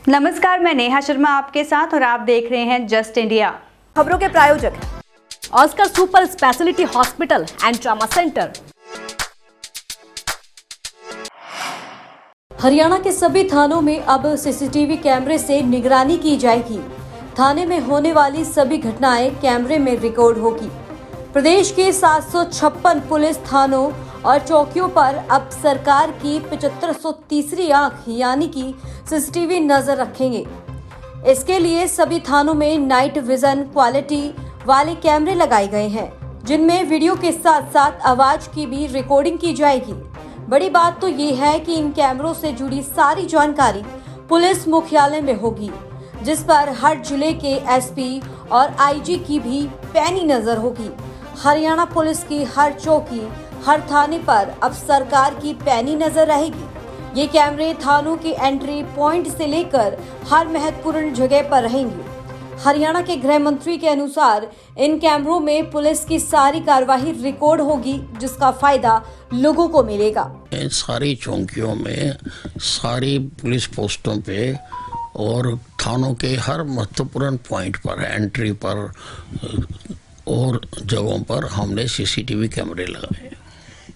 नमस्कार, मैं नेहा शर्मा आपके साथ और आप देख रहे हैं जस्ट इंडिया। खबरों के प्रायोजक हैं Oscar super speciality hospital and trauma centre. Haryana के सभी थानों में अब सीसीटीवी कैमरे से निगरानी की जाएगी। थाने में होने वाली सभी घटनाएं कैमरे में रिकॉर्ड होगी। प्रदेश के 756 पुलिस थानों और चौकियों पर अब सरकार की 7530वीं आंख यानी कि सीसीटीवी नजर रखेंगे। इसके लिए सभी थानों में नाइट विजन क्वालिटी वाले कैमरे लगाए गए हैं, जिनमें वीडियो के साथ साथ आवाज की भी रिकॉर्डिंग की जाएगी। बड़ी बात तो ये है कि इन कैमरों से जुड़ी सारी जानकारी पुलिस मुख्यालय में होगी, जिस पर हर जिले के एसपी और आईजी की भी पैनी नजर होगी। हरियाणा पुलिस की हर चौकी, हर थाने पर अब सरकार की पैनी नजर रहेगी। ये कैमरे थानों के एंट्री पॉइंट से लेकर हर महत्वपूर्ण जगह पर रहेंगे। हरियाणा के गृह मंत्री के अनुसार इन कैमरों में पुलिस की सारी कार्यवाही रिकॉर्ड होगी, जिसका फायदा लोगों को मिलेगा। सारी चौकियों में, सारी पुलिस पोस्टों पे और थानों के हर महत्वपूर्ण पॉइंट पर, एंट्री पर और जगहों पर हमने सीसीटीवी कैमरे लगाए।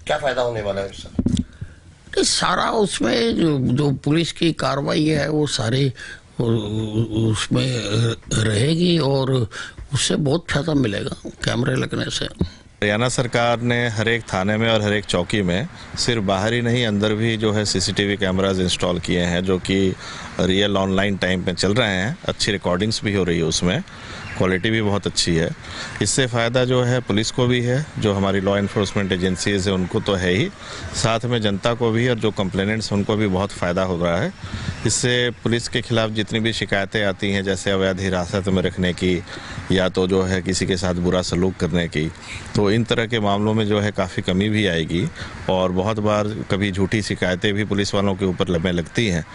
क्या फायदा होने वाला है इससे? सारा उसमें जो पुलिस की कार्रवाई है वो सारे उसमें रहेगी और उससे बहुत फायदा मिलेगा कैमरे लगने से। हरियाणा सरकार ने हर एक थाने में और हर एक चौकी में सिर्फ बाहर ही नहीं अंदर भी जो है सीसीटीवी कैमराज इंस्टॉल किए हैं, जो कि रियल ऑनलाइन टाइम पे चल रहे हैं। अच्छी रिकॉर्डिंग्स भी हो रही है, उसमें क्वालिटी भी बहुत अच्छी है। इससे फ़ायदा जो है पुलिस को भी है, जो हमारी लॉ इन्फोर्समेंट एजेंसीज है उनको तो है ही, साथ में जनता को भी और जो कंप्लेनेंट्स उनको भी बहुत फ़ायदा हो रहा है। इससे पुलिस के खिलाफ जितनी भी शिकायतें आती हैं, जैसे अवैध हिरासत में रखने की या तो जो है किसी के साथ बुरा सलूक करने की, तो इन तरह के मामलों में जो है काफ़ी कमी भी आएगी। और बहुत बार कभी झूठी शिकायतें भी पुलिस वालों के ऊपर लगती हैं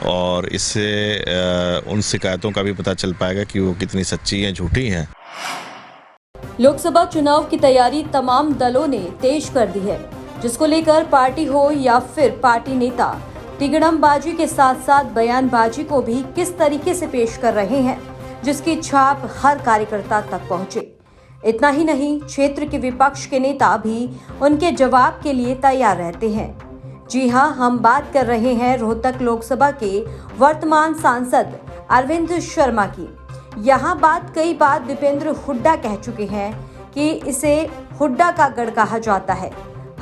और इससे उन शिकायतों का भी पता चल पाएगा कि वो कितनी सच्ची हैं, झूठी हैं। लोकसभा चुनाव की तैयारी तमाम दलों ने तेज कर दी है, जिसको लेकर पार्टी हो या फिर पार्टी नेता तिगड़मबाजी के साथ साथ बयानबाजी को भी किस तरीके से पेश कर रहे हैं, जिसकी छाप हर कार्यकर्ता तक पहुंचे। इतना ही नहीं, क्षेत्र के विपक्ष के नेता भी उनके जवाब के लिए तैयार रहते हैं। जी हां, हम बात कर रहे हैं रोहतक लोकसभा के वर्तमान सांसद अरविंद शर्मा की। यहां बात कई बार दीपेंद्र हुड्डा कह चुके हैं कि इसे हुड्डा का गढ़ कहा जाता है।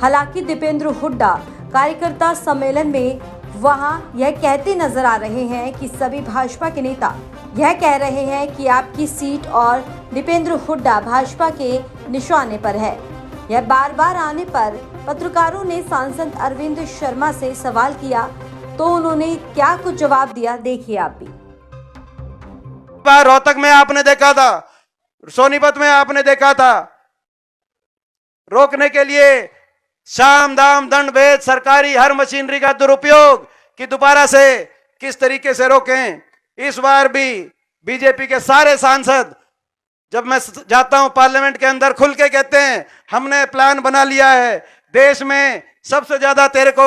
हालांकि दीपेंद्र हुड्डा कार्यकर्ता सम्मेलन में वहां यह कहते नजर आ रहे हैं कि सभी भाजपा के नेता यह कह रहे हैं कि आपकी सीट और दीपेंद्र हुड्डा भाजपा के निशाने पर है। यह बार बार आने पर पत्रकारों ने सांसद अरविंद शर्मा से सवाल किया, तो उन्होंने क्या कुछ जवाब दिया, देखिए आप भी। रोहतक में आपने देखा था, सोनीपत में आपने देखा था, रोकने के लिए साम दाम दंड भेद सरकारी हर मशीनरी का दुरुपयोग कि दोबारा से किस तरीके से रोकें। इस बार भी बीजेपी के सारे सांसद, जब मैं जाता हूं पार्लियामेंट के अंदर, खुल के कहते हैं हमने प्लान बना लिया है, देश में सबसे ज्यादा तेरे को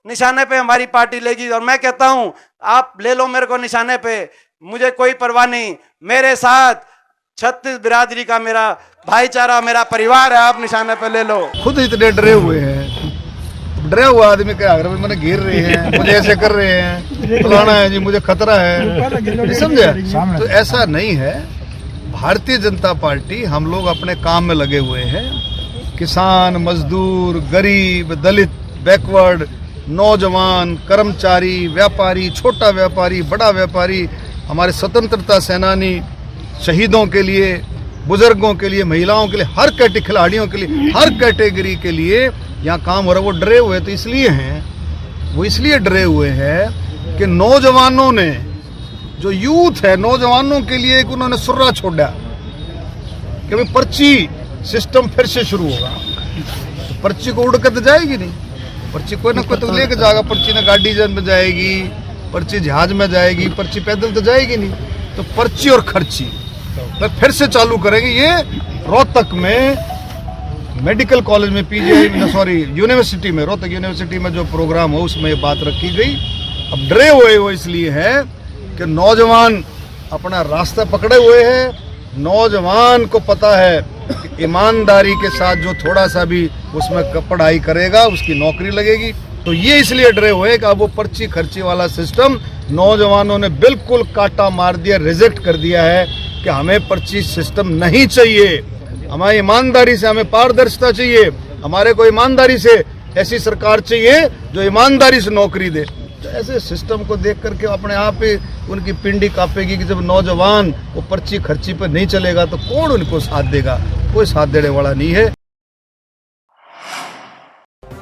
निशाने पे हमारी पार्टी लेगी। और मैं कहता हूं आप ले लो मेरे को निशाने पे, मुझे कोई परवाह नहीं। मेरे साथ 36 बिरादरी का मेरा भाईचारा, मेरा परिवार है, आप निशाने पे ले लो। खुद इतने डरे हुए हैं, डरे हुआ आदमी के अगर मैंने घेर रहे हैं, मुझे ऐसे कर रहे हैं, फलाना है जी, मुझे खतरा है, समझे? तो ऐसा नहीं है। भारतीय जनता पार्टी, हम लोग अपने काम में लगे हुए हैं। किसान, मजदूर, गरीब, दलित, बैकवर्ड, नौजवान, कर्मचारी, व्यापारी, छोटा व्यापारी, बड़ा व्यापारी, हमारे स्वतंत्रता सेनानी, शहीदों के लिए, बुजुर्गों के लिए, महिलाओं के लिए, हर कैटेगरी, खिलाड़ियों के लिए, हर कैटेगरी के लिए यहाँ काम हो रहा है। वो डरे हुए तो इसलिए हैं, वो इसलिए डरे हुए हैं कि नौजवानों ने, जो यूथ है, नौजवानों के लिए एक उन्होंने सुर्रा छोड़ा कि भाई पर्ची सिस्टम फिर से शुरू होगा। तो पर्ची को उड़ कर तो जाएगी नहीं, पर्ची कोई ना कोई तो लेके जाएगा। पर्ची ना गाड़ी में जाएगी, पर्ची जहाज में जाएगी, पर्ची पैदल तो जाएगी नहीं। तो पर्ची और खर्ची तो फिर से चालू करेंगे। ये रोहतक में मेडिकल कॉलेज में यूनिवर्सिटी में, रोहतक यूनिवर्सिटी में जो प्रोग्राम हो उसमें ये बात रखी गई। अब डरे हुए वो इसलिए है कि नौजवान अपना रास्ता पकड़े हुए हैं। नौजवान को पता है कि ईमानदारी के साथ जो थोड़ा सा भी उसमें पढ़ाई करेगा उसकी नौकरी लगेगी। तो ये इसलिए डरे हुए हैं कि अब वो पर्ची खर्ची वाला सिस्टम नौजवानों ने बिल्कुल काटा मार दिया, रिजेक्ट कर दिया है कि हमें पर्ची सिस्टम नहीं चाहिए। हमारी ईमानदारी से, हमें पारदर्शिता चाहिए, हमारे को ईमानदारी से ऐसी सरकार चाहिए जो ईमानदारी से नौकरी दे। तो ऐसे सिस्टम को देख करके अपने आप ही उनकी पिंडी कांपेगी कि जब नौजवान वो पर्ची खर्ची पर नहीं चलेगा तो कौन उनको साथ देगा? कोई साथ देने वाला नहीं है।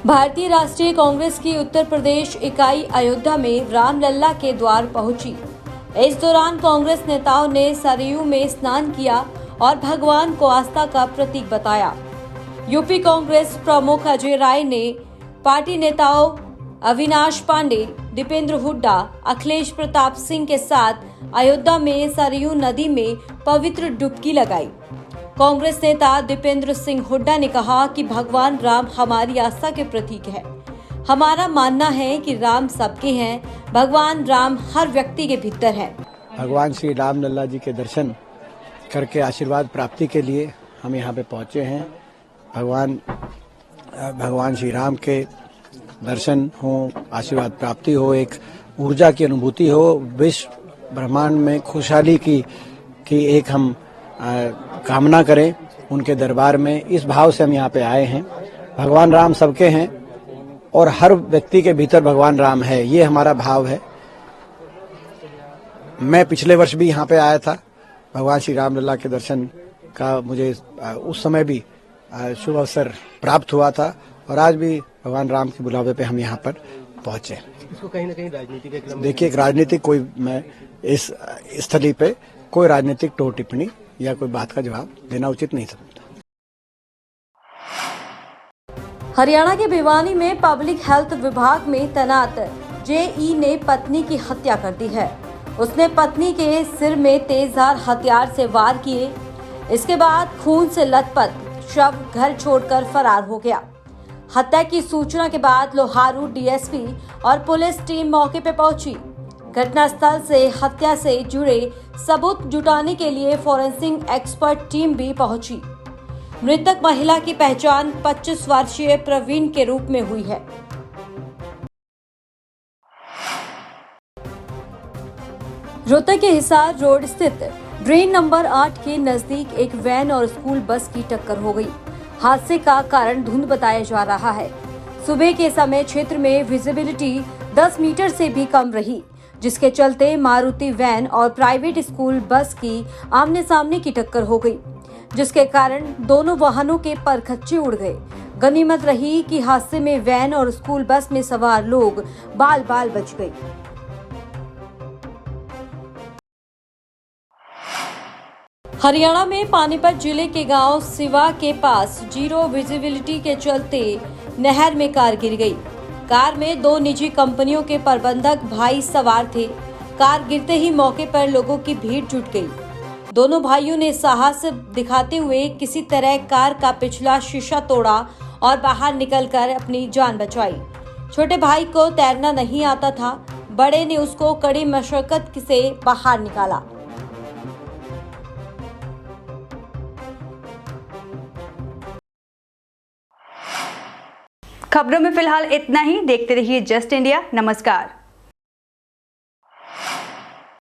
भारतीय राष्ट्रीय कांग्रेस की उत्तर प्रदेश इकाई अयोध्या में रामलला के द्वार पहुंची। इस दौरान कांग्रेस नेताओं ने सरयू में स्नान किया और भगवान को आस्था का प्रतीक बताया। यूपी कांग्रेस प्रमुख अजय राय ने पार्टी नेताओं अविनाश पांडे, दीपेंद्र हुड्डा, अखिलेश प्रताप सिंह के साथ अयोध्या में सरयू नदी में पवित्र डुबकी लगाई। कांग्रेस नेता दीपेंद्र सिंह हुड्डा ने कहा कि भगवान राम हमारी आस्था के प्रतीक है। हमारा मानना है कि राम सबके हैं, भगवान राम हर व्यक्ति के भीतर है। भगवान श्री राम लल्ला जी के दर्शन करके आशीर्वाद प्राप्ति के लिए हम यहाँ पे पहुँचे हैं। भगवान श्री राम के दर्शन हो, आशीर्वाद प्राप्ति हो, एक ऊर्जा की अनुभूति हो, विश्व ब्रह्मांड में खुशहाली की एक हम कामना करें उनके दरबार में। इस भाव से हम यहाँ पे आए हैं। भगवान राम सबके हैं और हर व्यक्ति के भीतर भगवान राम है, ये हमारा भाव है। मैं पिछले वर्ष भी यहाँ पे आया था। भगवान श्री राम लल्ला के दर्शन का मुझे उस समय भी शुभ अवसर प्राप्त हुआ था और आज भी भगवान राम के बुलावे पे हम यहाँ पर पहुंचे। इसको कहीं ना कहीं राजनीतिक, देखिए एक राजनीतिक कोई, मैं इस स्थली पे कोई राजनीतिक टोर टिप्पणी या कोई बात का जवाब देना उचित नहीं समझता। हरियाणा के भिवानी में पब्लिक हेल्थ विभाग में तैनात जेई ने पत्नी की हत्या कर दी है। उसने पत्नी के सिर में तेजधार हथियार से वार किए। इसके बाद खून से लथपथ शव घर छोड़कर फरार हो गया। हत्या की सूचना के बाद लोहारू डीएसपी और पुलिस टीम मौके पर पहुंची। घटनास्थल से हत्या से जुड़े सबूत जुटाने के लिए फॉरेंसिक एक्सपर्ट टीम भी पहुंची। मृतक महिला की पहचान 25 वर्षीय प्रवीण के रूप में हुई है। रोहतक के हिसार रोड स्थित ड्रेन नंबर 8 के नजदीक एक वैन और स्कूल बस की टक्कर हो गई। हादसे का कारण धुंध बताया जा रहा है। सुबह के समय क्षेत्र में विजिबिलिटी 10 मीटर से भी कम रही, जिसके चलते मारुति वैन और प्राइवेट स्कूल बस की आमने सामने की टक्कर हो गई, जिसके कारण दोनों वाहनों के परखच्चे उड़ गए। गनीमत रही कि हादसे में वैन और स्कूल बस में सवार लोग बाल बाल बच गए। हरियाणा में पानीपत जिले के गांव सिवा के पास जीरो विजिबिलिटी के चलते नहर में कार गिर गई। कार में 2 निजी कंपनियों के प्रबंधक भाई सवार थे। कार गिरते ही मौके पर लोगों की भीड़ जुट गई। दोनों भाइयों ने साहस दिखाते हुए किसी तरह कार का पिछला शीशा तोड़ा और बाहर निकलकर अपनी जान बचाई। छोटे भाई को तैरना नहीं आता था, बड़े ने उसको कड़ी मशक्कत से बाहर निकाला। खबरों में फिलहाल इतना ही। देखते रहिए जस्ट इंडिया। नमस्कार।